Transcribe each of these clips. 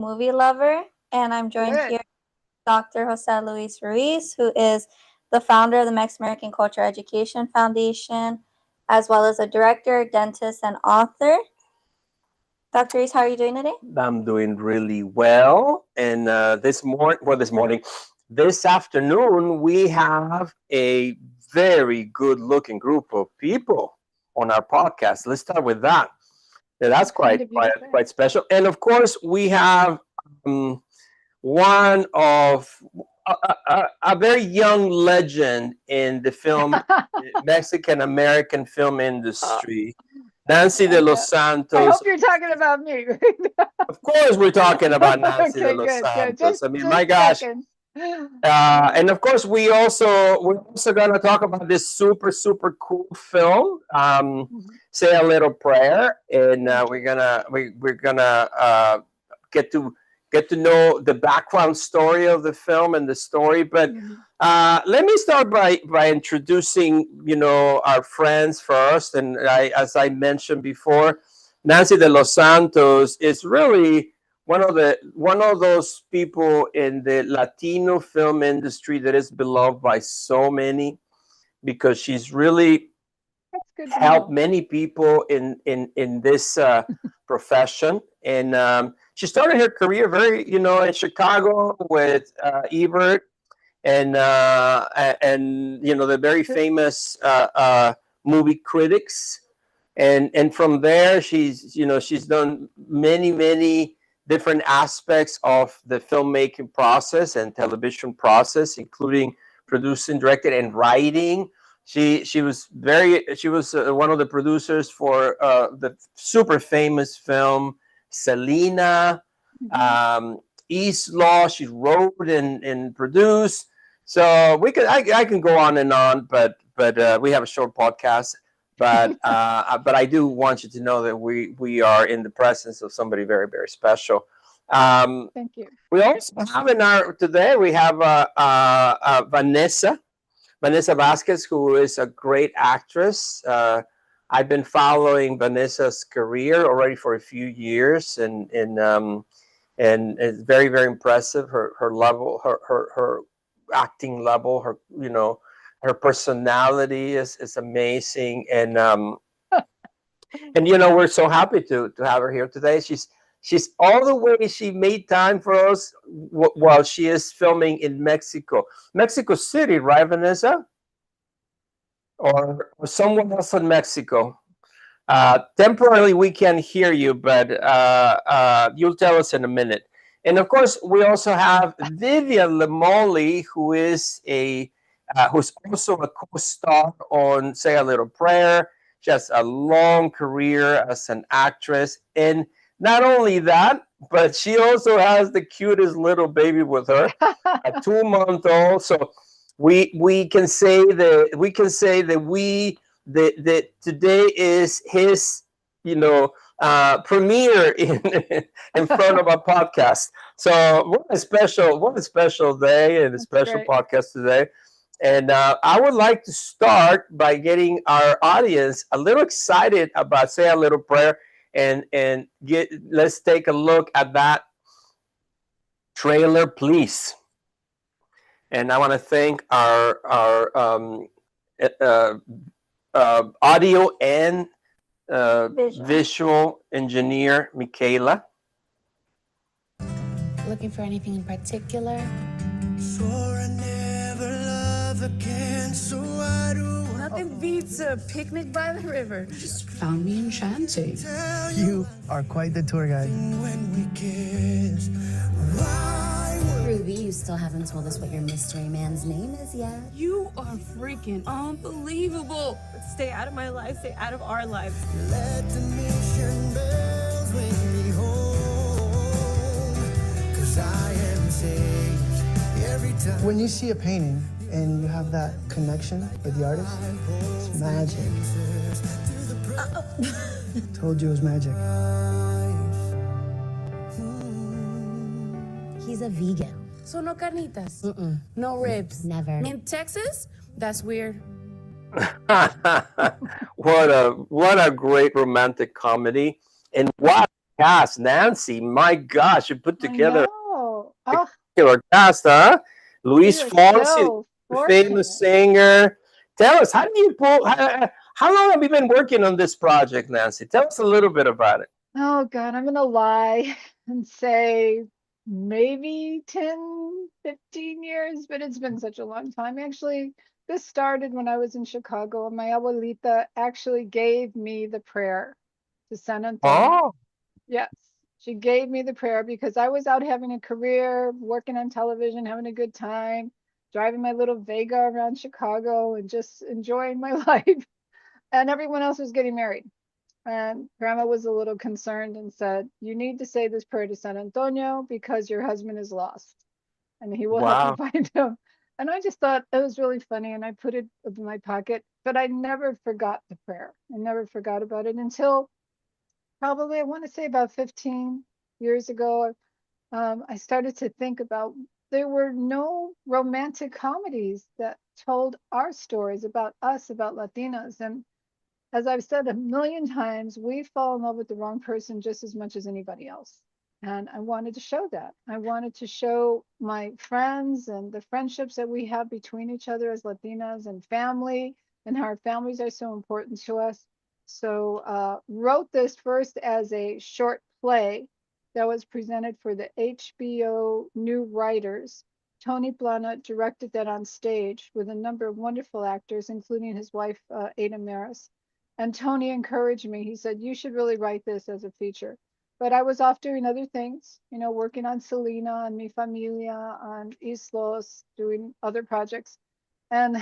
movie lover, and I'm joined Good. here with Dr. Jose Luis Ruiz, who is the founder of the Mexican-American Cultural Education Foundation, as well as a director, dentist, and author. Dr. Ruiz, how are you doing today? I'm doing really well. And this afternoon, we have a very good looking group of people on our podcast. Let's start with that. Yeah, that's Kind of you to say. quite special. And of course, we have one of a very young legend in the Mexican-American film industry, Nancy de los I Santos. hope you're talking about me. Of course, we're talking about Nancy de Okay, los good. Santos. I mean, Just my gosh. checking. And of course, we're also gonna talk about this super cool film, "Say a Little Prayer," and we're gonna get to know the background story of the film and the story. But let me start by introducing our friends first. And as I mentioned before, Nancy de los Santos is really one of those people in the Latino film industry that is beloved by so many, because she's really That's good to helped know. many people in this profession. And she started her career in Chicago with Ebert and the very famous movie critics. And from there, she's done many different aspects of the filmmaking process and television process, including producing, directing, and writing. She was one of the producers for the super famous film Selena, East Law. She wrote and produced. So I can go on and on, but we have a short podcast. But I do want you to know that we are in the presence of somebody very special. Thank you. We also have today we have Vanessa Vasquez, who is a great actress. I've been following Vanessa's career already for a few years, and it's very impressive. Her level, her acting level, her personality is amazing, and we're so happy to have her here today. She's all the way. She made time for us while she is filming in Mexico City, right, Vanessa? Or someone else in Mexico. Temporarily, we can't hear you, but you'll tell us in a minute. And of course, we also have Vivian Lemoli, who is who's also a co-star on Say a Little Prayer. She has a long career as an actress, and not only that, but she also has the cutest little baby with her, a 2-month-old. So we can say that that today is his premiere in front of a podcast. So what a special day and a special great. podcast today. And I would like to start by getting our audience a little excited about Say a Little Prayer, and let's take a look at that trailer, please. And I want to thank our audio and visual engineer, Michaela. Looking for anything in particular? Swore I never love again, so I do. Nothing beats a picnic by the river. Just found me enchanting. You are quite the tour guide. When we kiss, Ruby, you still haven't told us what your mystery man's name is yet. You are freaking unbelievable. Stay out of my life, stay out of our lives. let the mission bells ring me home, 'cause I am saved every time. When you see a painting and you have that connection with the artist, it's magic. Told you it was magic. He's a vegan. So no carnitas? No ribs? Never. In Texas? That's weird. What a great romantic comedy, and what cast. Nancy, my gosh, you put together I know. Oh, killer cast, huh? Luis we are Fonsi, so the famous fortunate. singer. Tell us, how do you pull? How long have you been working on this project, Nancy? Tell us a little bit about it. Oh God, I'm gonna lie and say maybe 10, 15 years, but it's been such a long time. Actually, this started when I was in Chicago, and my abuelita actually gave me the prayer to San Antonio. Oh, Yes, she gave me the prayer because I was out having a career, working on television, having a good time, driving my little Vega around Chicago and just enjoying my life. And everyone else was getting married. And grandma was a little concerned and said, "You need to say this prayer to San Antonio because your husband is lost and he will help you wow. find him." And I just thought it was really funny and I put it in my pocket, but I never forgot the prayer. I never forgot about it until probably, I want to say about 15 years ago. I started to think about there were no romantic comedies that told our stories about us, about Latinas. And as I've said a million times, we fall in love with the wrong person just as much as anybody else. And I wanted to show that. I wanted to show my friends and the friendships that we have between each other as Latinas and family, and how our families are so important to us. So wrote this first as a short play that was presented for the HBO New Writers. Tony Plana directed that on stage with a number of wonderful actors, including his wife, Ada Maris. And Tony encouraged me. He said, "You should really write this as a feature." But I was off doing other things, you know, working on Selena, on Mi Familia, on Islos, doing other projects. And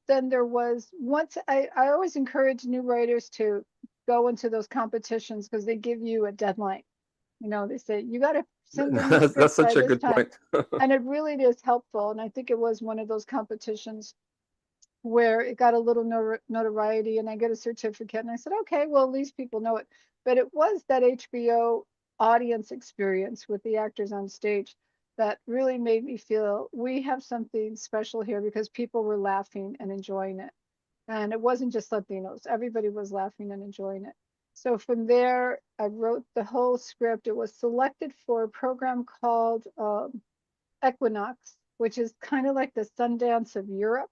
then there was once I always encourage new writers to go into those competitions because they give you a deadline. You know, they say, you got to send in your That's script by such a this good time. point. And it really is helpful. And I think it was one of those competitions where it got a little notoriety and I get a certificate. And I said, okay, well, at least people know it. But it was that HBO audience experience with the actors on stage that really made me feel we have something special here because people were laughing and enjoying it. And it wasn't just Latinos, everybody was laughing and enjoying it. So from there, I wrote the whole script. It was selected for a program called Equinox, which is kind of like the Sundance of Europe.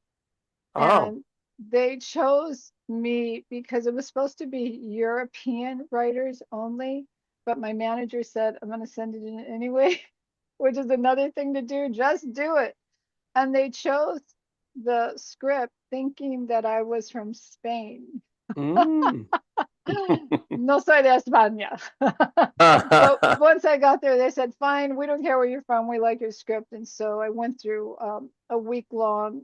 Oh, And they chose me because it was supposed to be European writers only, but my manager said, "I'm going to send it in anyway," which is another thing to do. Just do it. And they chose the script thinking that I was from Spain. mm. No soy de España. But once I got there, they said, "Fine, we don't care where you're from. We like your script." And so I went through a week-long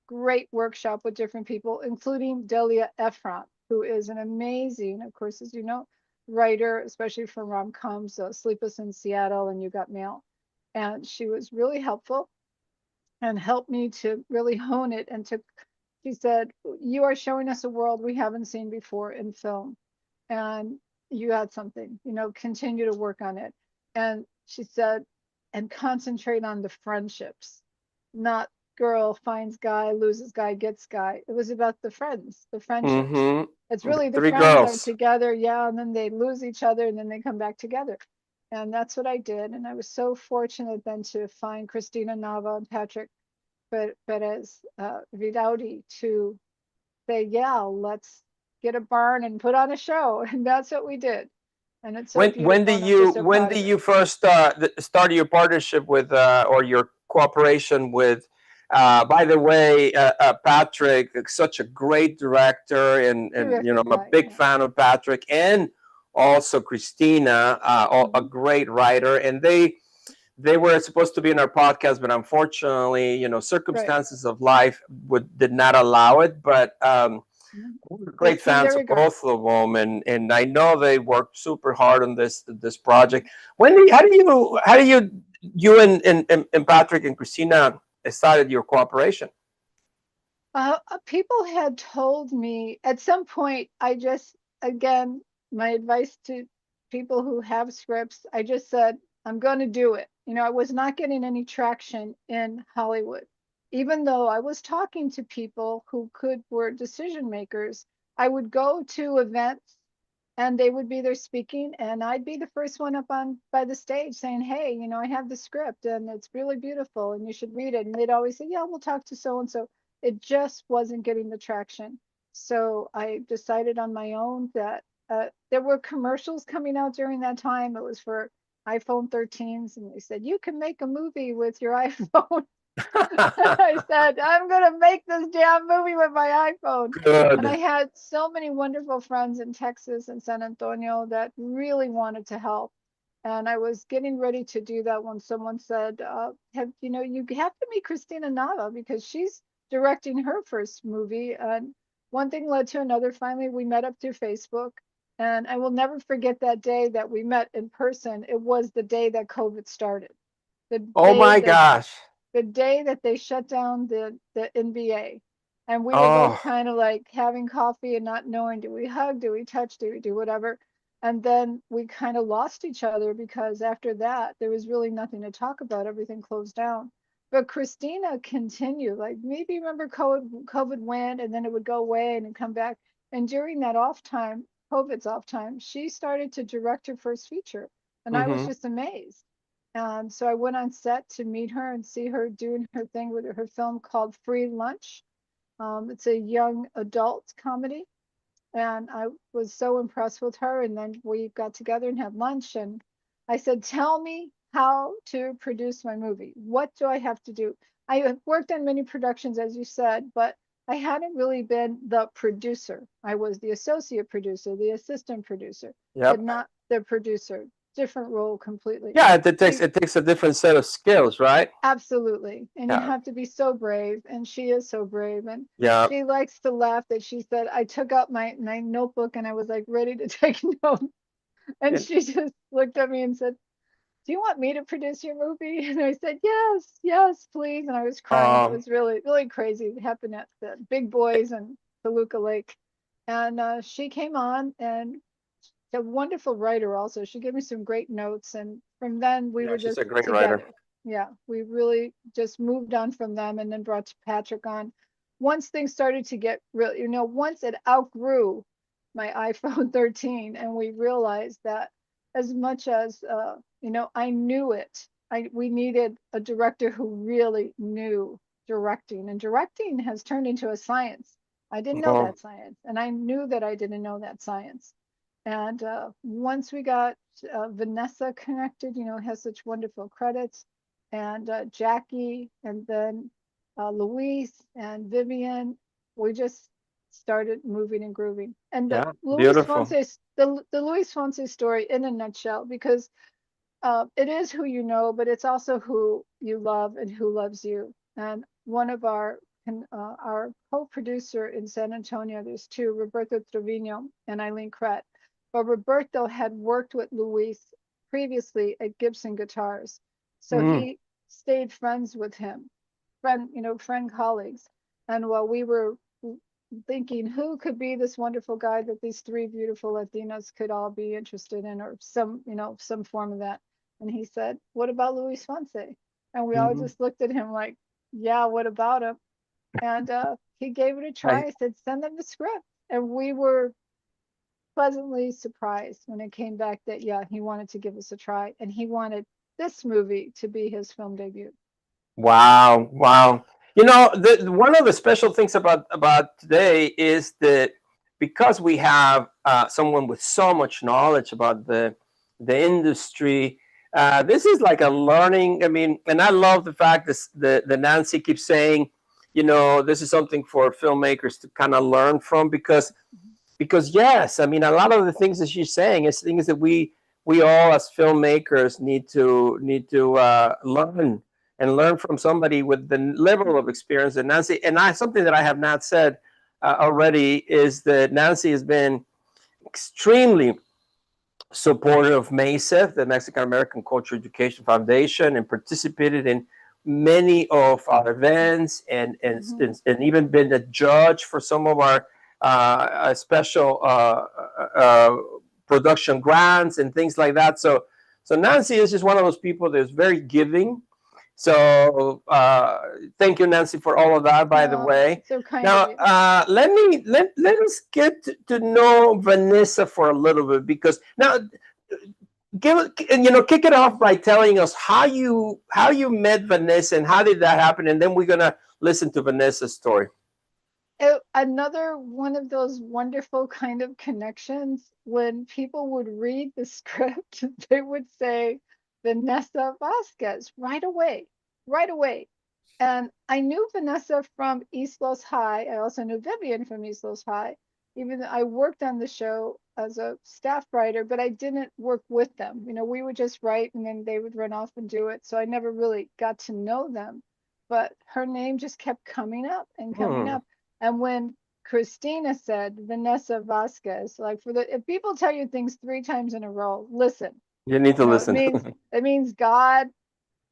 great workshop with different people, including Delia Ephron, who is an amazing, of course, as you know, writer, especially for rom-coms, Sleepless in Seattle and You Got Mail. And she was really helpful and helped me to really hone it. And she said, "You are showing us a world we haven't seen before in film. And you had something, you know, continue to work on it." And she said, "And concentrate on the friendships, not girl finds guy, loses guy, gets guy." It was about the friends, the friendships. It's The really the three friends are girls. together, yeah, and then they lose each other and then they come back together. And that's what I did. And I was so fortunate then to find Christina Nava and Patrick Perez Vidaudi to say, "Yeah, let's get a barn and put on a show." And that's what we did. And it's so When beautiful. do And I'm just so when proud do of it. you first start your partnership with or your cooperation with? By the way, Patrick, such a great director, and you know Terrific I'm a guy. big Yeah. fan of Patrick, and also Christina, a great writer, and they were supposed to be in our podcast, but unfortunately, you know, Right. circumstances of life did not allow it. But Mhm. we're They great send their fans of regards. both of them, and I know they worked super hard on this project. How do you and Patrick and Christina started your cooperation? People had told me at some point, I just, again, my advice to people who have scripts, I just said, "I'm going to do it." You know, I was not getting any traction in Hollywood. Even though I was talking to people who were decision makers, I would go to events and they would be there speaking, and I'd be the first one up on by the stage saying, hey, you know, I have the script and it's really beautiful and you should read it. And they'd always say, yeah, we'll talk to so and so. It just wasn't getting the traction. So I decided on my own that there were commercials coming out during that time. It was for iPhone 13s, and they said, you can make a movie with your iPhone. I said, I'm going to make this damn movie with my iPhone. Good. And I had so many wonderful friends in Texas and San Antonio that really wanted to help. And I was getting ready to do that when someone said, you know, you have to meet Christina Nava because she's directing her first movie. And one thing led to another. Finally, we met up through Facebook. And I will never forget that day that we met in person. It was the day that COVID started. Oh my gosh. The day that they shut down the NBA. And we were Oh. both kind of like having coffee and not knowing, do we hug, do we touch, do we do whatever? And then we kind of lost each other because after that, there was really nothing to talk about. Everything closed down. But Christina continued, like maybe remember COVID went and then it would go away and come back. And during that off time, COVID's off time, she started to direct her first feature. And I was just amazed. So I went on set to meet her and see her doing her thing with her film called Free Lunch. It's a young adult comedy. And I was so impressed with her. And then we got together and had lunch. And I said, tell me how to produce my movie. What do I have to do? I have worked on many productions, as you said, but I hadn't really been the producer. I was the associate producer, the assistant producer, but not the producer. Different role completely. Yeah, it takes a different set of skills, right? Absolutely. And you have to be so brave. And she is so brave. And she likes to laugh that she said, I took out my notebook and I was like ready to take notes. And she just looked at me and said, do you want me to produce your movie? And I said, yes, please. And I was crying. It was really, really crazy. It happened at the Big Boys and Toluca Lake. And she came on, and a wonderful writer also. She gave me some great notes. And from then we were just a great together. writer. Yeah, we really just moved on from them and then brought Patrick on. Once things started to get real, you know, once it outgrew my iPhone 13 and we realized that as much as, you know, I knew it, we needed a director who really knew directing, and directing has turned into a science. I didn't know that science, and I knew that I didn't know that science. And once we got Vanessa connected, you know, has such wonderful credits, and Jackie, and then Luis and Vivian, we just started moving and grooving. And the Luis Fonse, the Luis Fonse story in a nutshell, because it is who you know, but it's also who you love and who loves you. And one of our co-producer in San Antonio, there's two, Roberto Trevino and Eileen Krett. But Roberto had worked with Luis previously at Gibson Guitars. So he stayed friends with him, friend colleagues. And while we were thinking who could be this wonderful guy that these three beautiful Latinas could all be interested in, or some form of that. And he said, what about Luis Fonse? And we all just looked at him like, yeah, what about him? And he gave it a try. I said, send them the script. And we were pleasantly surprised when it came back that, yeah, he wanted to give us a try. And he wanted this movie to be his film debut. Wow. You know, one of the special things about today is that because we have someone with so much knowledge about the industry, this is like a learning. I mean, and I love the fact that Nancy keeps saying, you know, this is something for filmmakers to kind of learn from, because yes, I mean, a lot of the things that she's saying is things that we all as filmmakers need to learn from somebody with the level of experience that Nancy. And something that I have not said already is that Nancy has been extremely supportive of MACEF, the Mexican-American Culture Education Foundation, and participated in many of our events and even been a judge for some of our special production grants and things like that. So Nancy is just one of those people that's very giving. So thank you, Nancy, for all of that, by the way. So kind Now, of you. let us get to know Vanessa for a little bit, because now kick it off by telling us how you met Vanessa and how did that happen, and then we're gonna listen to Vanessa's story. Another one of those wonderful kind of connections. When people would read the script, they would say Vanessa Vasquez right away, right away. And I knew Vanessa from East Los High. I also knew Vivian from East Los High. Even though I worked on the show as a staff writer, but I didn't work with them. We would just write and then they would run off and do it. So I never really got to know them. But her name just kept coming up and coming up. And when Christina said Vanessa Vasquez, like if people tell you things 3 times in a row, listen. You need to listen. It means God,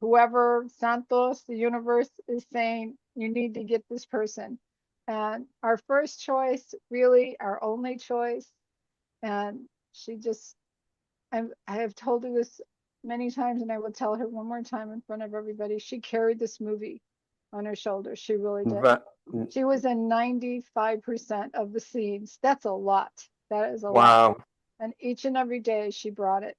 whoever, Santos, the universe is saying, you need to get this person. And our first choice, really our only choice. And she just, I have told her this many times, and I will tell her one more time in front of everybody. She carried this movie on her shoulders. She really did. She was in 95% of the scenes. That's a lot. That is a lot. And each and every day she brought it.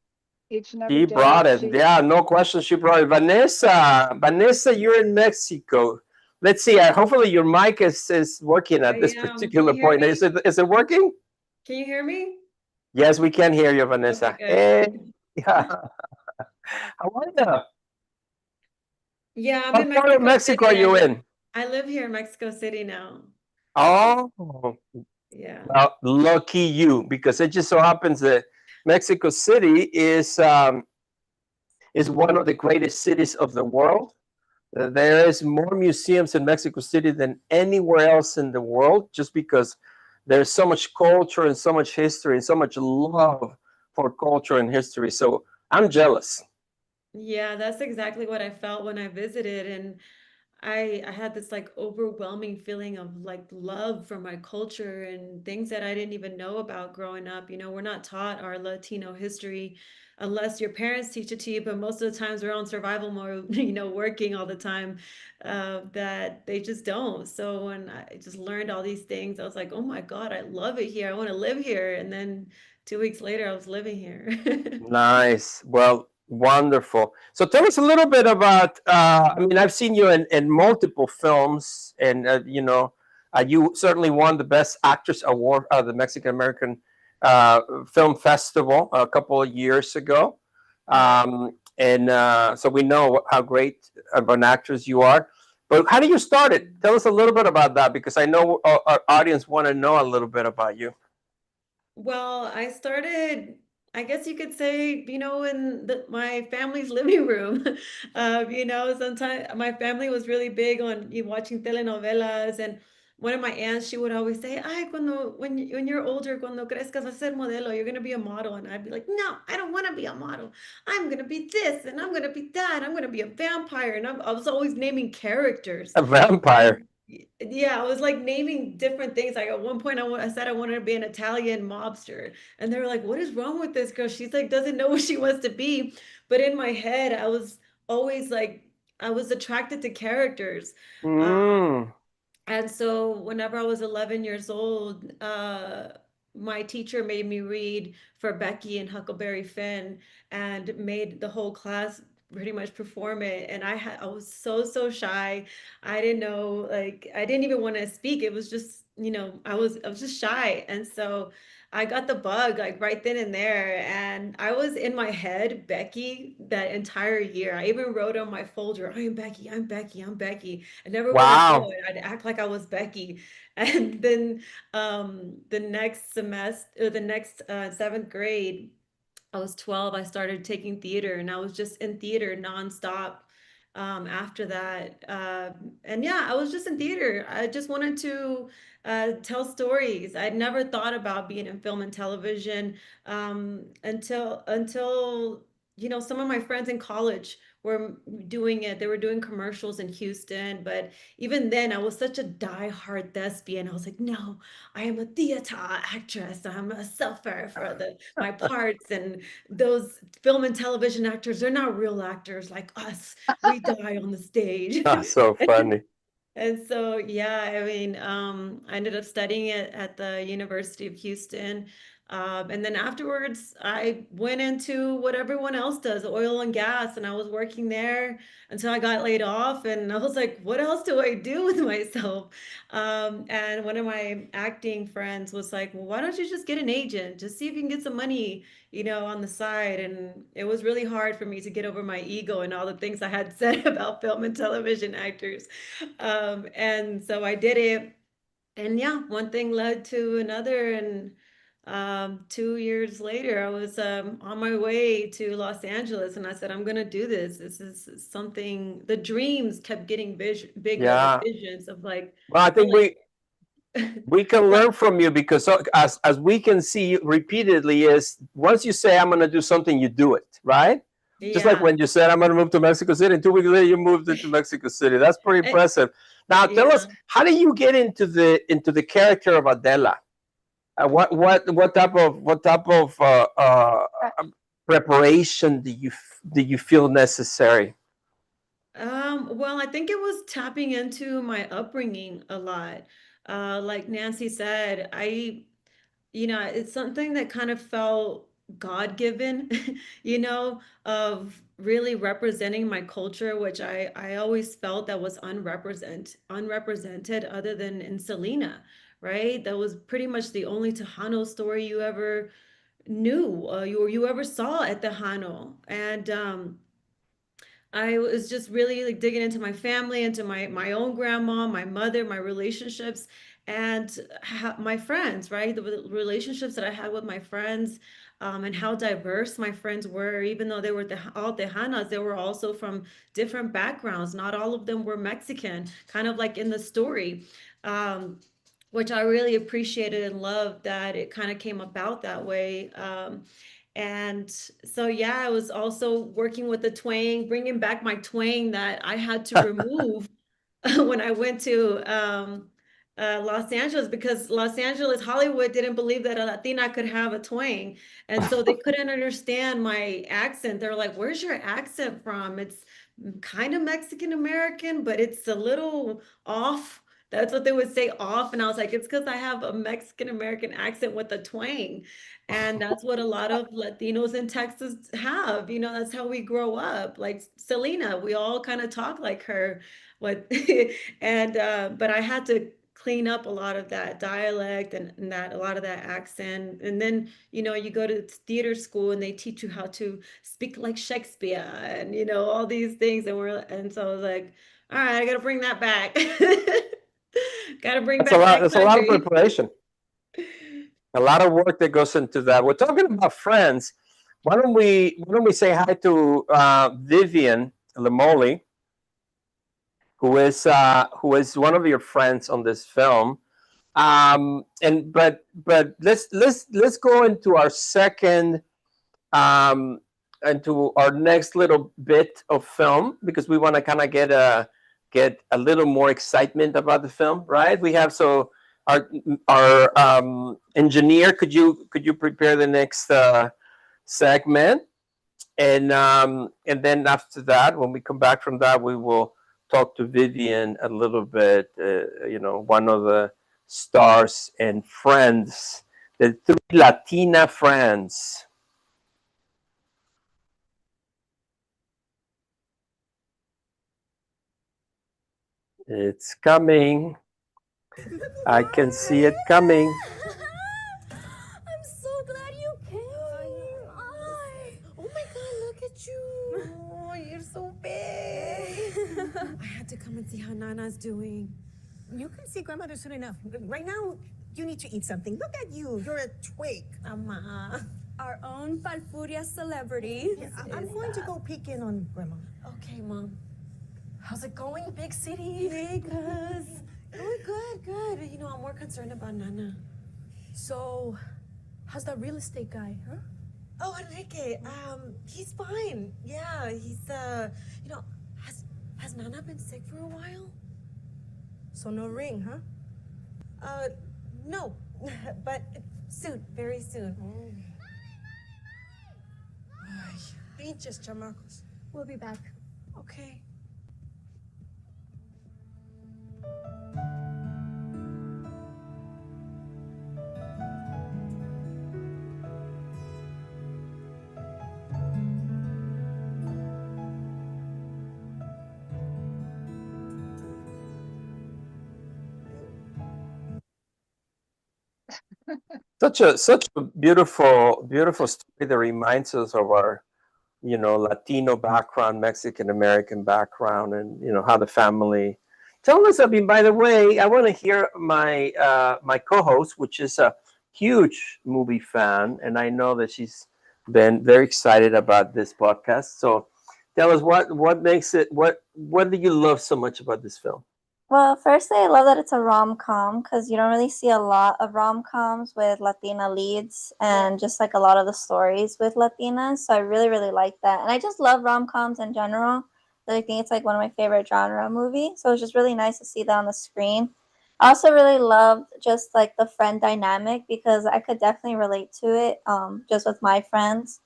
Each and every day. She brought it. Yeah, no question. She brought it. Vanessa, you're in Mexico. Let's see. Hopefully your mic is working at this particular point. Is it working? Can you hear me? Yes, we can hear you, Vanessa. Okay, hey, yeah. How are you? Yeah, I'm what in part of Mexico are you in? I live here in Mexico City now. Oh, yeah. Well, lucky you, because it just so happens that Mexico City is one of the greatest cities of the world. There is more museums in Mexico City than anywhere else in the world, just because there's so much culture and so much history and so much love for culture and history. So I'm jealous. Yeah, that's exactly what I felt when I visited. And I had this like overwhelming feeling of like love for my culture and things that I didn't even know about growing up. We're not taught our Latino history unless your parents teach it to you, but most of the times we're on survival mode, working all the time, that they just don't. So when I just learned all these things, I was like, oh my God, I love it here. I want to live here. And then 2 weeks later, I was living here. Nice. Well, wonderful. So tell us a little bit about, I've seen you in multiple films, and, you certainly won the Best Actress Award of the Mexican-American Film Festival a couple of years ago. So we know how great of an actress you are. But how did you start it? Tell us a little bit about that, because I know our audience want to know a little bit about you. Well, I started, I guess you could say, in my family's living room. Sometimes my family was really big on watching telenovelas, and one of my aunts, she would always say, "Ay, when you're older, cuando crezcas vas a ser modelo, you're gonna be a model." And I'd be like, "No, I don't want to be a model. I'm gonna be this, and I'm gonna be that. I'm gonna be a vampire." And I was always naming characters. A vampire. Yeah, I was like naming different things. Like at one point, I said I wanted to be an Italian mobster, and they were like, "What is wrong with this girl? She's like doesn't know what she wants to be." But in my head, I was always like, I was attracted to characters. And so whenever I was 11 years old, my teacher made me read for Becky and Huckleberry Finn, and made the whole class pretty much perform it. And I was so shy. I didn't know, like, I didn't even want to speak. It was just, I was just shy. And so I got the bug like right then and there. And I was in my head, Becky, that entire year. I even wrote on my folder, "I am Becky, I'm Becky, I'm Becky." And never would I do it. I'd act like I was Becky. And then the next semester, the next 7th grade, I was 12, I started taking theater, and I was just in theater nonstop after that. And yeah, I was just in theater. I just wanted to tell stories. I'd never thought about being in film and television until some of my friends in college were doing it. They were doing commercials in Houston, but even then I was such a diehard thespian. I was like, no, I am a theater actress. I'm a suffer for my parts. And those film and television actors, they're not real actors like us. We die on the stage. So funny. And so, yeah, I mean, I ended up studying it at the University of Houston. And then afterwards, I went into what everyone else does, oil and gas, and I was working there until I got laid off. And I was like, what else do I do with myself? And one of my acting friends was like, well, why don't you just get an agent? Just see if you can get some money, on the side. And it was really hard for me to get over my ego and all the things I had said about film and television actors. And so I did it. And yeah, one thing led to another. And 2 years later, I was on my way to Los Angeles, and I said, I'm going to do this. This is something, the dreams kept getting bigger, Yeah. the visions of like, Well, I think we can learn from you, because as we can see repeatedly is once you say I'm going to do something, you do it, right? Just like yeah. when you said I'm going to move to Mexico City, and 2 weeks later you moved into Mexico City. That's pretty impressive. Now tell us, how do you get into the character of Adela? What type of preparation do you feel necessary? Well, I think it was tapping into my upbringing a lot. Like Nancy said, it's something that kind of felt God-given, of really representing my culture, which I always felt that was unrepresented other than in Selena, right? That was pretty much the only Tejano story you ever knew, you ever saw at Tejano. And I was just really like digging into my family, into my own grandma, my mother, my relationships, and my friends, right? The relationships that I had with my friends, and how diverse my friends were. Even though they were all Tejanas, they were also from different backgrounds. Not all of them were Mexican, kind of like in the story. Which I really appreciated and loved that it kind of came about that way. And so, yeah, I was also working with the twang, bringing back my twang that I had to remove when I went to Los Angeles, because Los Angeles, Hollywood didn't believe that a Latina could have a twang. And so they couldn't understand my accent. They're like, where's your accent from? It's kind of Mexican-American, but it's a little off. That's what they would say, off. And I was like, it's because I have a Mexican-American accent with a twang. And that's what a lot of Latinos in Texas have. That's how we grow up. Like Selena, we all kind of talk like her. And but I had to clean up a lot of that dialect and that a lot of that accent. And then, you go to theater school and they teach you how to speak like Shakespeare and all these things. And so I was like, all right, I gotta bring that back. Gotta bring That's back that That's a lot of country. preparation. A lot of work that goes into that. We're talking about friends. Why don't we say hi to Vivian Lemoli, who is one of your friends on this film. But let's go into our second into our next little bit of film, because we want to kind of get a little more excitement about the film, right? We have our engineer, could you prepare the next segment, and then after that, when we come back from that, we will talk to Vivian a little bit, one of the stars and friends, the 3 Latina friends. It's coming. I can see it coming. I'm so glad you came. Oh my God, look at you. Oh, you're so big. I had to come and see how Nana's doing. You can see Grandmother soon enough. Right now, you need to eat something. Look at you. You're a twig. Our own Falfuria celebrity. Yeah, I'm going to go peek in on Grandma. Okay, Mom. How's it going, big city? Vegas. Oh, good. I'm more concerned about Nana. So, how's that real estate guy, huh? Oh, Enrique, he's fine. Yeah, he's you know, has Nana been sick for a while? So no ring, huh? No, but soon, very soon. Ay, pinches chamacos. We'll be back. Okay. Such a beautiful story that reminds us of our, Latino background, Mexican American background, and how the family. Tell us, I mean, by the way, I want to hear my co-host, which is a huge movie fan, and I know that she's been very excited about this podcast. So, tell us what makes it what do you love so much about this film? Well, firstly, I love that it's a rom-com because you don't really see a lot of rom-coms with Latina leads and just like a lot of the stories with Latinas. So I really, really like that. And I just love rom-coms in general. I think it's like one of my favorite genre movies. So it's just really nice to see that on the screen. I also really loved just like the friend dynamic because I could definitely relate to it just with my friends.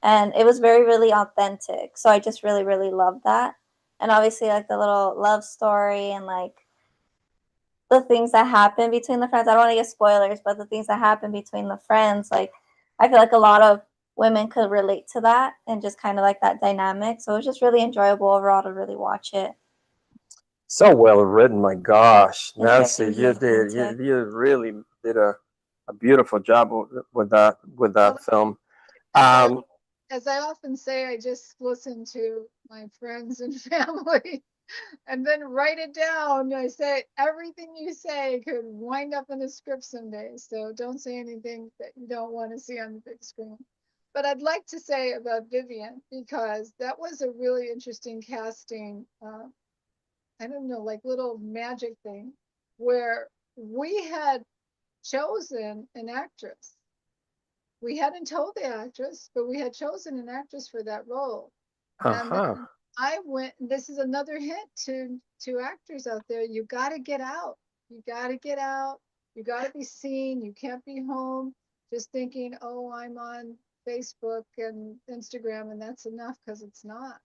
And it was very, really authentic. So I just really, really loved that. And obviously like the little love story and like the things that happen between the friends. I don't want to get spoilers, but the things that happen between the friends, like I feel like a lot of women could relate to that and just kind of like that dynamic. So it was just really enjoyable overall to really watch it. So well written, my gosh, It's Nancy, very you did authentic. you really did a beautiful job with Well, that film. as I Um, as I often say, I just listen to my friends and family and then write it down. I say everything you say could wind up in a script someday. So don't say anything that you don't want to see on the big screen. But I'd like to say about Vivian, because that was a really interesting casting. I don't know, like little magic thing where we had chosen an actress. We hadn't told the actress, but we had chosen an actress for that role. And uh-huh. then I went, this is another hint to actors out there. You got to get out. You got to get out. You got to be seen. You can't be home just thinking, oh, I'm on Facebook and Instagram, and that's enough, because it's not.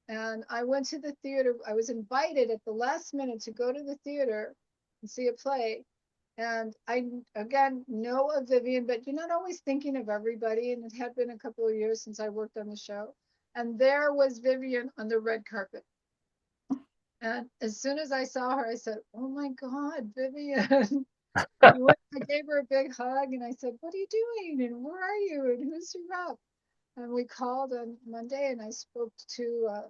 And I went to the theater. I was invited at the last minute to go to the theater and see a play. And I, again, know of Vivian, but you're not always thinking of everybody. And it had been a couple of years since I worked on the show. And there was Vivian on the red carpet. And as soon as I saw her, I said, oh my God, Vivian. I gave her a big hug and I said, what are you doing? And where are you? And who's your rep? And we called on Monday and I spoke to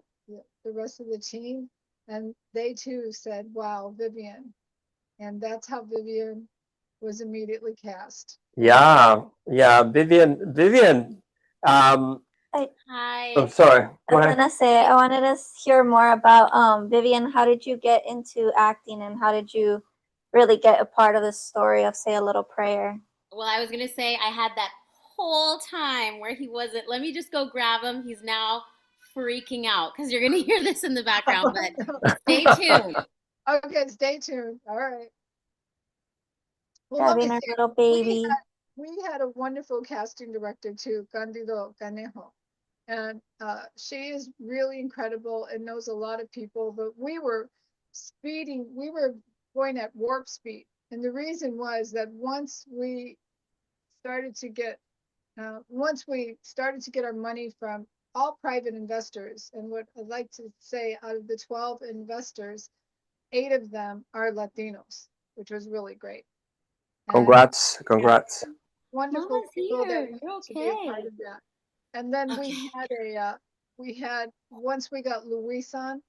the rest of the team. And they too said, wow, Vivian. And that's how Vivian was immediately cast. Yeah, yeah, Vivian. I, I'm Hi. sorry. I Go was ahead. gonna say I wanted to hear more about Vivian. How did you get into acting and how did you really get a part of the story of Say a Little Prayer? Well, I was going to say I had that whole time where he wasn't. Let me just go grab him. He's now freaking out because you're going to hear this in the background, but stay tuned. Okay, stay tuned. All right. Well, let me Having say, our little we baby. we had a wonderful casting director too, Candido Canejo. And she is really incredible and knows a lot of people, but we were going at warp speed. And the reason was that started to get, once we started to get our money from all private investors, and what I'd like to say, out of the 12 investors, 8 of them are Latinos, which was really great. And Congrats. wonderful Mama's people that here. You're to be a part okay. of that. And then Okay. we had once we got Luis on,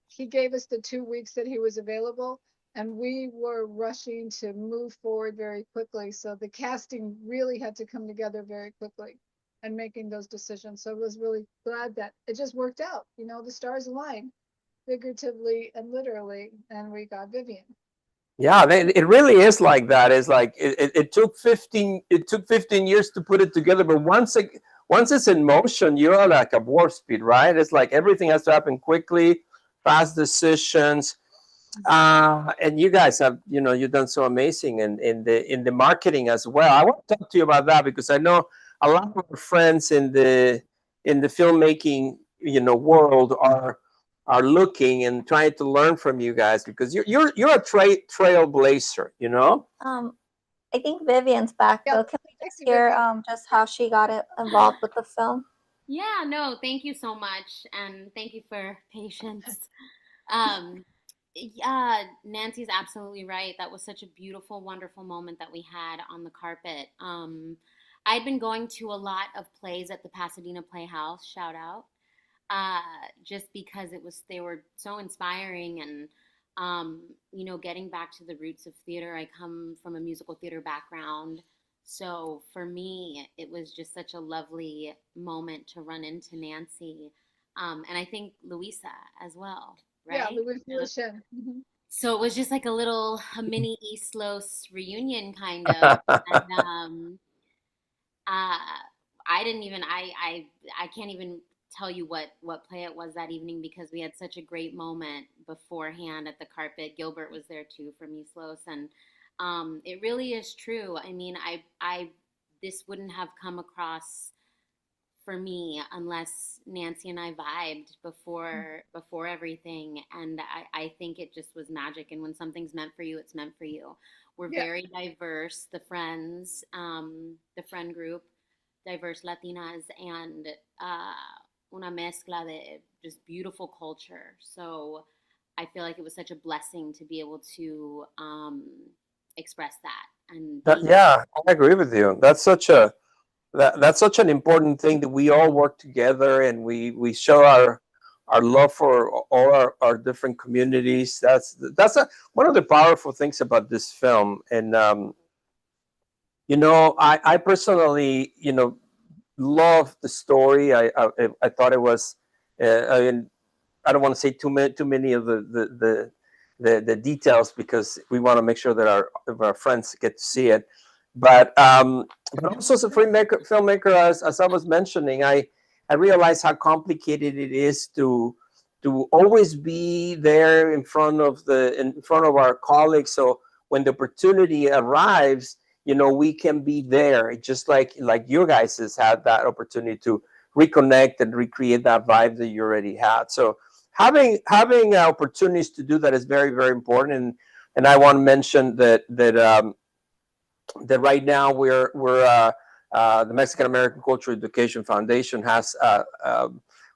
he gave us the 2 weeks that he was available, and we were rushing to move forward very quickly. So the casting really had to come together very quickly and making those decisions. So I was really glad that it just worked out. The stars aligned figuratively and literally, and we got Vivian. Yeah, it really is like that. It's like it took 15 years to put it together, but once it's in motion, you're like at warp speed, right? It's like everything has to happen quickly, fast decisions. And you guys have, you've done so amazing in the marketing as well. I want to talk to you about that because I know a lot of our friends in the filmmaking, world are looking and trying to learn from you guys because you're a trailblazer, I think Vivian's back Yeah, though. Can we thank just you, hear Vivian. just how she got it involved with the film? Yeah, no, thank you so much, and thank you for patience. Um, yeah, Nancy's absolutely right. That was such a beautiful, wonderful moment that we had on the carpet. I'd been going to a lot of plays at the Pasadena Playhouse, shout out, uh, just because they were so inspiring and, getting back to the roots of theater. I come from a musical theater background. So for me, it was just such a lovely moment to run into Nancy. And I think Louisa as well, Yeah, right? Louis Shen. Mhm. So it was just like a mini East Los reunion kind of. And uh, I didn't even I can't even tell you what play it was that evening because we had such a great moment beforehand at the carpet. Gilbert was there too from East Los, and it really is true. I mean, I this wouldn't have come across for me unless Nancy and I vibed before everything, and I think it just was magic. And when something's meant for you, it's meant for you. We're Yeah, very diverse, the friend group, diverse Latinas, and una mezcla de just beautiful culture. So I feel like it was such a blessing to be able to express that and be here. Yeah, I agree with you. That's such an important thing that we all work together and we show our love for all our different communities. One of the powerful things about this film. And I personally, love the story. I thought it was. I mean, I don't want to say too many of the details because we want to make sure that our friends get to see it. But also as a filmmaker, as I was mentioning, I realize how complicated it is to always be there in front of our colleagues. So when the opportunity arrives, we can be there, just like you guys has had that opportunity to reconnect and recreate that vibe that you already had. So having opportunities to do that is very, very important. And I want to mention that right now the Mexican-American Cultural Education Foundation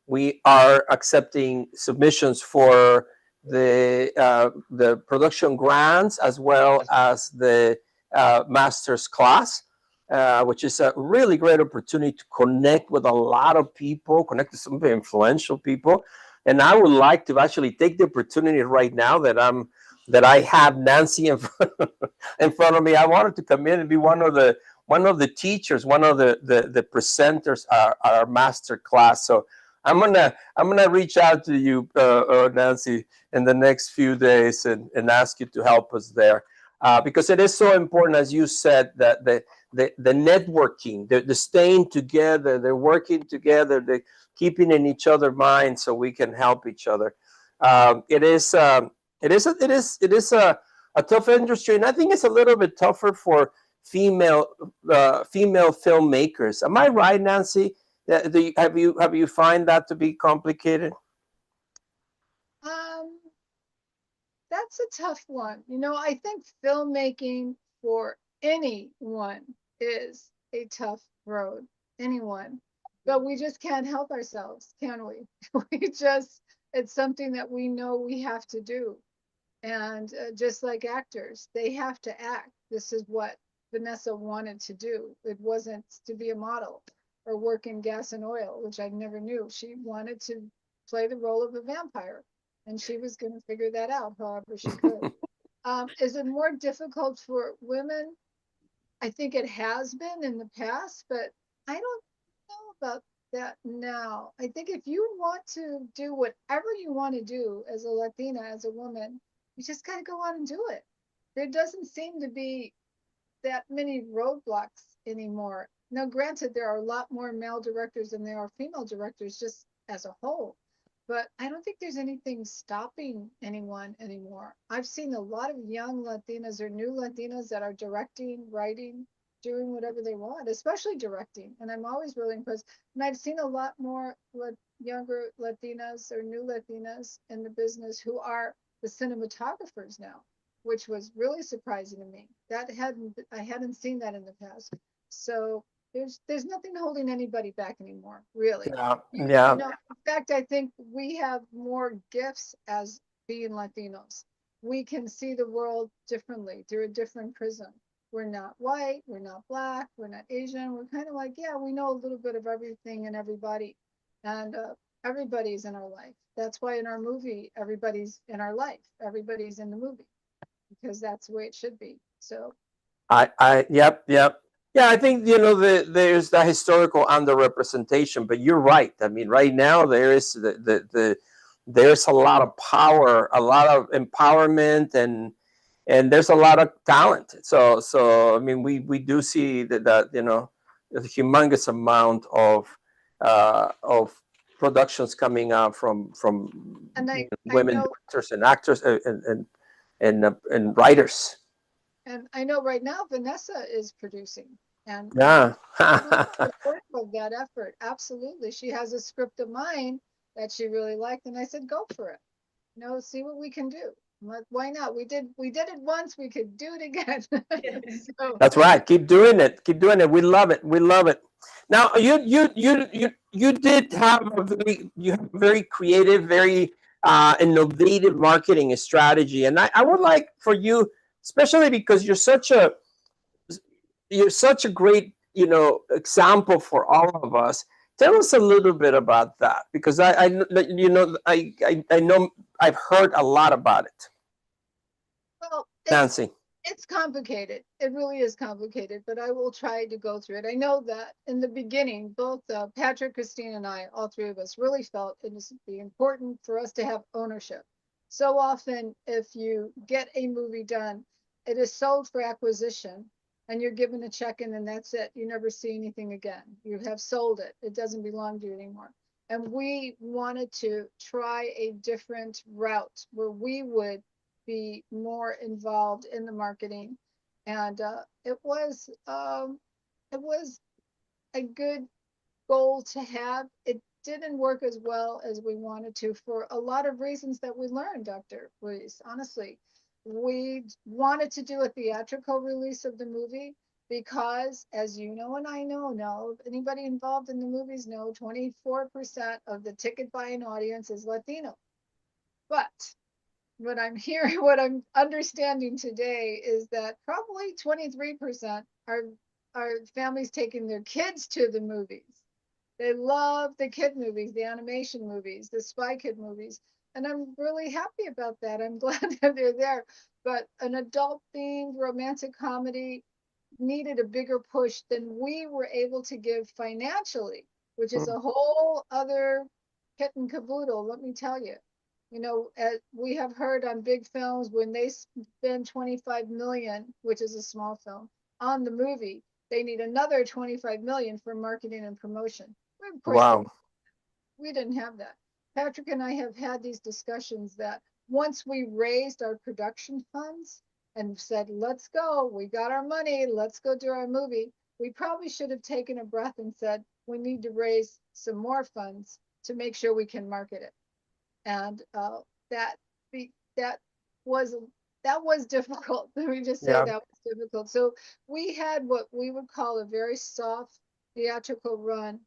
we are accepting submissions for the production grants as well as the master's class, which is a really great opportunity to connect with a lot of people, connect with some very influential people. And I would like to actually take the opportunity right now that I have Nancy in front of me. I wanted to come in and be one of the teachers, one of the presenters our master class. So I'm gonna reach out to you, Nancy, in the next few days and ask you to help us there, because it is so important, as you said, that the networking, the staying together, the working together, the keeping in each other's minds so we can help each other. It is a tough industry, and I think it's a little bit tougher for female female filmmakers. Am I right, Nancy? Have you find that to be complicated? um, that's a tough one. I think filmmaking for anyone is a tough road. Anyone, but we just can't help ourselves, can we? It's something that we know we have to do. And just like actors, they have to act. This is what Vanessa wanted to do. It wasn't to be a model or work in gas and oil, which I never knew. She wanted to play the role of a vampire, and she was going to figure that out however she could. Is it more difficult for women? I think it has been in the past, but I don't know about that now. I think if you want to do whatever you want to do as a Latina, as a woman, you just got to go out and do it. there doesn't seem to be that many roadblocks anymore. Now, granted, there are a lot more male directors than there are female directors, just as a whole. But I don't think there's anything stopping anyone anymore. I've seen a lot of young Latinas or new Latinas that are directing, writing, doing whatever they want, especially directing. And I'm always really impressed. And I've seen a lot more younger Latinas or new Latinas in the business who are the cinematographers now, which was really surprising to me. I hadn't seen that in the past. So there's nothing holding anybody back anymore, really. Yeah, You yeah. know, in fact, I think we have more gifts as being Latinos. We can see the world differently through a different prism. We're not white, we're not black, we're not Asian. We're kind of like, yeah, we know a little bit of everything and everybody, and everybody's in our life. That's why in our movie, everybody's in our life. Everybody's in the movie because that's the way it should be. So Yep. Yeah, I think there's the historical underrepresentation, but you're right. I mean, right now there is there's a lot of power, a lot of empowerment, and there's a lot of talent. So I mean, we do see that a humongous amount of productions coming out from and I women know directors and actors and writers. and I know right now Vanessa is producing and Yeah. totally supportive of that effort. Absolutely. She has a script of mine that she really liked. And I said, go for it. See what we can do. Why not? We did it once, we could do it again. So, That's right. Keep doing it. Keep doing it. We love it. We love it. Now you did have you have a very creative, very innovative marketing strategy, and I would like for you, especially because you're such a great example for all of us. Tell us a little bit about that, because I know I've heard a lot about it. well, Nancy. it's complicated. It really is complicated, but I will try to go through it. I know that in the beginning, both Patrick, Christine, and I, all three of us, really felt it was important for us to have ownership. So often, if you get a movie done, it is sold for acquisition, and you're given a check in, and that's it. You never see anything again. You have sold it. It doesn't belong to you anymore. And we wanted to try a different route where we would be more involved in the marketing, and it was a good goal to have. It didn't work as well as we wanted to for a lot of reasons that we learned, Dr. Ruiz. Honestly, we wanted to do a theatrical release of the movie because, as you know and I know, anybody involved in the movies know, 24% of the ticket buying audience is Latino. But what I'm hearing, what I'm understanding today is that probably 23% are families taking their kids to the movies. They love the kid movies, the animation movies, the Spy Kid movies. And I'm really happy about that. I'm glad that they're there. But an adult themed romantic comedy needed a bigger push than we were able to give financially, which is a whole other kit and caboodle, let me tell you. We have heard on big films when they spend 25 million, which is a small film, on the movie, they need another 25 million for marketing and promotion. Of course, Wow. we didn't have that. Patrick and I have had these discussions that once we raised our production funds and said, let's go, we got our money, let's go do our movie, we probably should have taken a breath and said, we need to raise some more funds to make sure we can market it. And that was difficult. Let me just say Yeah. that was difficult. So we had what we would call a very soft theatrical run,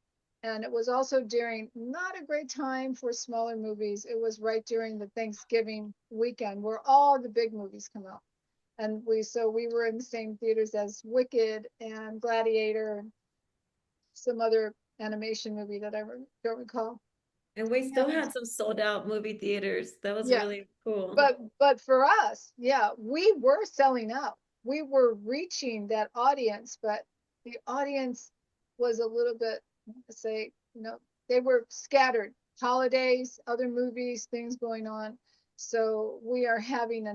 and it was also during not a great time for smaller movies. It was right during the Thanksgiving weekend where all the big movies come out, and we were in the same theaters as Wicked and Gladiator and some other animation movie that I don't recall. And we still had some sold out movie theaters. That was Yeah. really cool. But for us, yeah, we were selling out. We were reaching that audience, but the audience was a little bit, say, they were scattered. Holidays, other movies, things going on. So we are having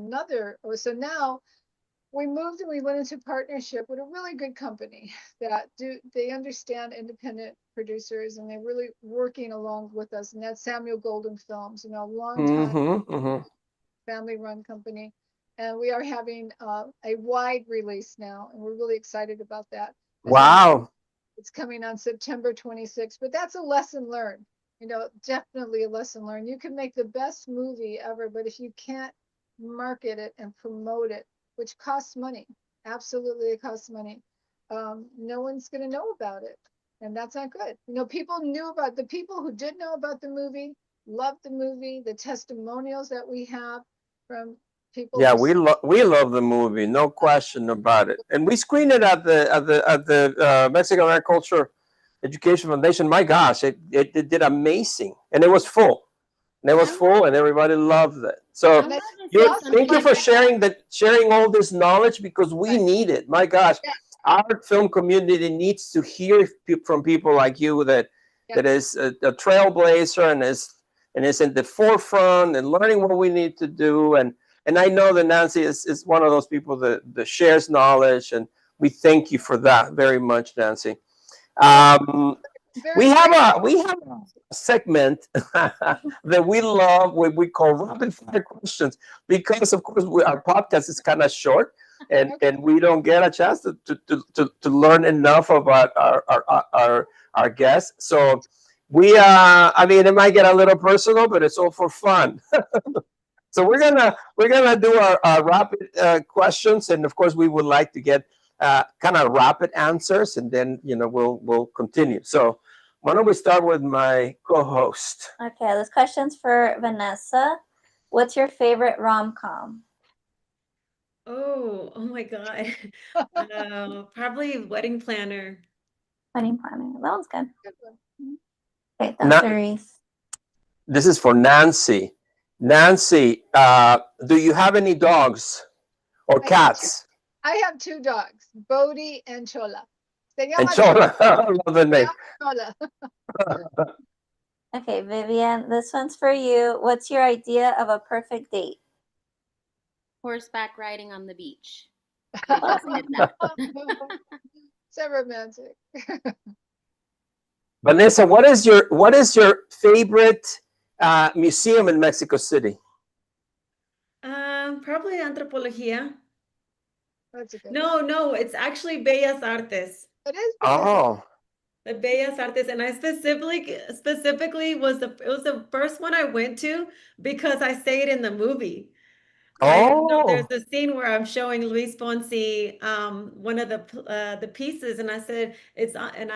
so now we moved and we went into partnership with a really good company that they understand independent producers, and they're really working along with us. And that's Samuel Golden Films, a long time family run company. And we are having a wide release now, and we're really excited about that. Wow. It's coming on September 26th, but that's a lesson learned. Definitely a lesson learned. You can make the best movie ever, but if you can't market it and promote it, which costs money, absolutely it costs money, no one's going to know about it. And that's not good. People knew about the people who did know about the movie, loved the movie, the testimonials that we have from people. Yeah, we love the movie, no question about it. And we screened it at the Mexican-American Culture Education Foundation. My gosh, it did amazing, and it was full. And it was full, and everybody loved it. So thank you for sharing all this knowledge, because we need it. My gosh, our film community needs to hear from people like you that is a trailblazer and is in the forefront and learning what we need to do. And I know that Nancy is one of those people that shares knowledge, and we thank you for that very much, Nancy. We have a segment that we love, what we call rapid fire questions, because of course our podcast is kind of short, and we don't get a chance to learn enough about our guests. So I mean, it might get a little personal, but it's all for fun. So we're gonna do our rapid questions, and of course we would like to get kind of rapid answers, and then we'll continue. So why don't we start with my co-host? Okay, this question's for Vanessa. What's your favorite rom-com? Oh my God. Probably Wedding Planner. Wedding Planner. That one's good. Okay, that's Ruiz. This is for Nancy. Nancy, do you have any dogs or cats? I have 2 dogs, Bodhi and Chola. And Chola. I love the name. Chola. Okay, Vivian, this one's for you. What's your idea of a perfect date? Horseback riding on the beach. So romantic. Vanessa, what is your favorite museum in Mexico City? Probably Antropología. That's a good No, it's actually Bellas Artes. It is. Oh. The Bellas Artes, and I specifically was the first one I went to because I say it in the movie. There's a scene where I'm showing Luis Fonsi one of the pieces, and I said it's on, and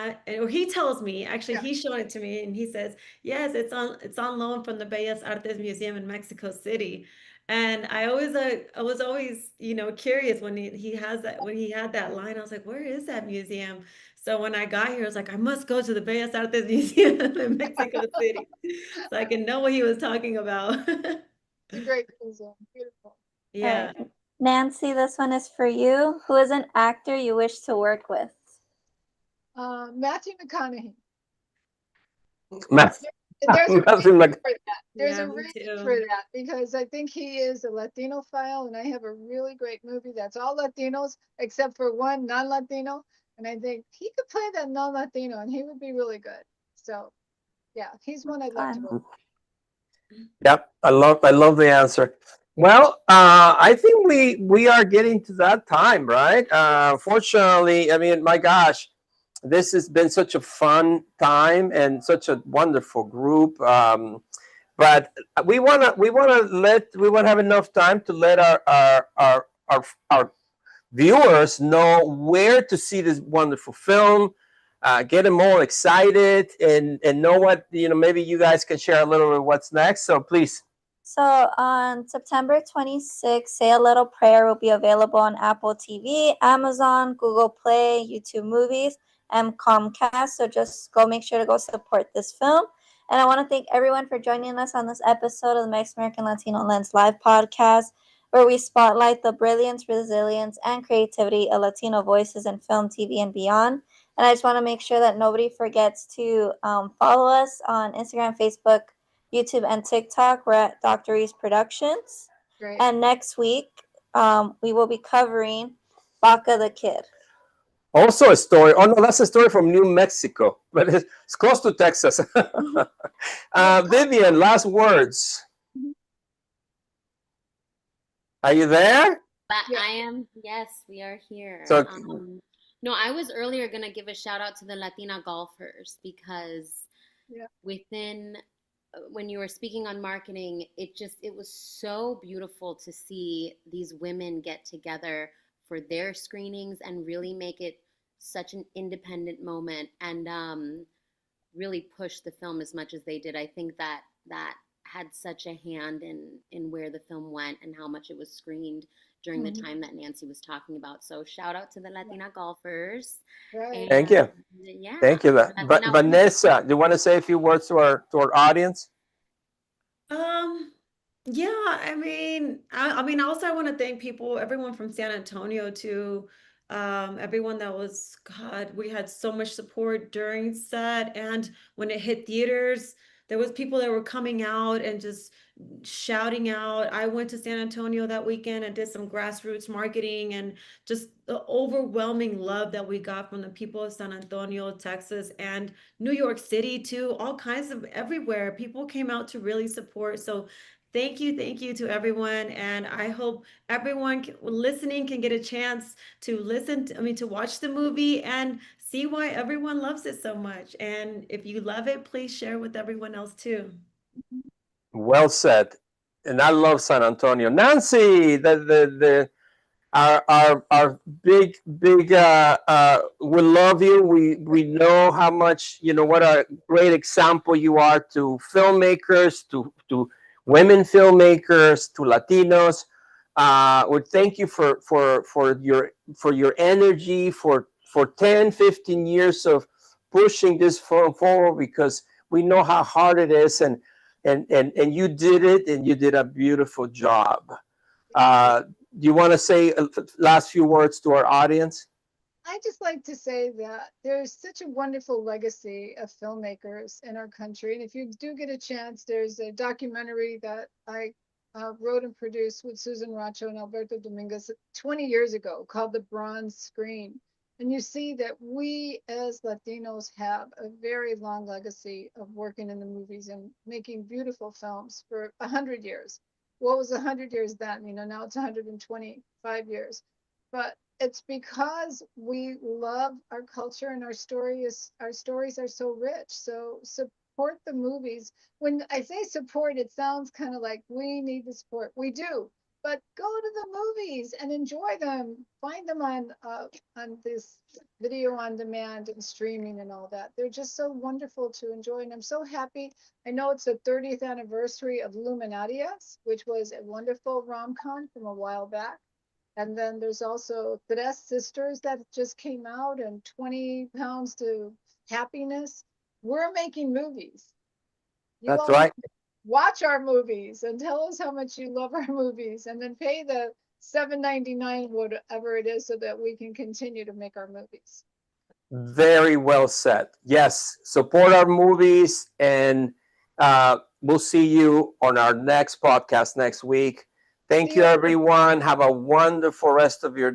he tells me, actually he's showing it to me, and he says yes, it's on loan from the Bellas Artes Museum in Mexico City. And I was always curious when he had that line. I was like, where is that museum? So when I got here, I was like, I must go to the Bellas Artes Museum in Mexico City so I can know what he was talking about. It's a great museum. Beautiful. Yeah. Right. Nancy, this one is for you. Who is an actor you wish to work with? Matthew McConaughey. There's a reason for that, because I think he is a Latino file, and I have a really great movie that's all Latinos except for one non-Latino, and I think he could play that non-Latino, and he would be really good. So, yeah, he's one I'd like to work with. Yep, I love the answer. Well, I think we are getting to that time, right? Fortunately, I mean, my gosh, this has been such a fun time and such a wonderful group. But we wanna have enough time to let our viewers know where to see this wonderful film. Get them all excited and know what, maybe you guys can share a little bit what's next. So please. So on September 26th, Say a Little Prayer will be available on Apple TV, Amazon, Google Play, YouTube Movies, and Comcast. So just make sure to go support this film. And I want to thank everyone for joining us on this episode of the Mexican-American Latino Lens live podcast, where we spotlight the brilliance, resilience, and creativity of Latino voices in film, TV, and beyond. And I just want to make sure that nobody forgets to follow us on Instagram, Facebook, YouTube, and TikTok. We're at Dr. Ruiz Productions. Great. And next week, we will be covering Baca the Kid. Also a story. Oh, no, that's a story from New Mexico, but it's close to Texas. Vivian, last words. Are you there? I am. Yes, we are here. So, no, I was earlier going to give a shout out to the Latina golfers because within, when you were speaking on marketing, it was so beautiful to see these women get together for their screenings and really make it such an independent moment and really push the film as much as they did. I think that had such a hand in where the film went and how much it was screened during the time that Nancy was talking about. So shout out to the Latina golfers. Right. Thank you. Yeah. Thank you. Vanessa, do you want to say a few words to our audience? Yeah, I mean, also I want to thank everyone from San Antonio too. Everyone that was, God, we had so much support during set and when it hit theaters, there was people that were coming out and just shouting out. I went to San Antonio that weekend and did some grassroots marketing and just the overwhelming love that we got from the people of San Antonio, Texas, and New York City too, all kinds of everywhere. People came out to really support. So thank you to everyone. And I hope everyone listening can get a chance to to watch the movie and see why everyone loves it so much. And if you love it, please share with everyone else too. Well said. And I love San Antonio. Nancy, our big we love you. We know how much, what a great example you are to filmmakers, to women filmmakers, to Latinos. We thank you for your energy for 10, 15 years of pushing this film forward, because we know how hard it is, and you did it, and you did a beautiful job. Do you want to say last few words to our audience? I just like to say that there's such a wonderful legacy of filmmakers in our country. And if you do get a chance, there's a documentary that I wrote and produced with Susan Racho and Alberto Dominguez 20 years ago called The Bronze Screen. And you see that we as Latinos have a very long legacy of working in the movies and making beautiful films for 100 years. What was 100 years then? Now it's 125 years. But it's because we love our culture and our stories are so rich. So support the movies. When I say support, it sounds kind of like we need the support. We do, but go to the movies and enjoy them. Find them on this video on demand and streaming and all that. They're just so wonderful to enjoy, and I'm so happy. I know it's the 30th anniversary of Luminarias, which was a wonderful rom-com from a while back. And then there's also Tres Sisters that just came out, and 20 Pounds to Happiness. We're making movies. That's right. Watch our movies and tell us how much you love our movies, and then pay the $7.99, whatever it is, so that we can continue to make our movies. Very well said. Yes, support our movies, and we'll see you on our next podcast next week. Thank you, everyone. Have a wonderful rest of your day.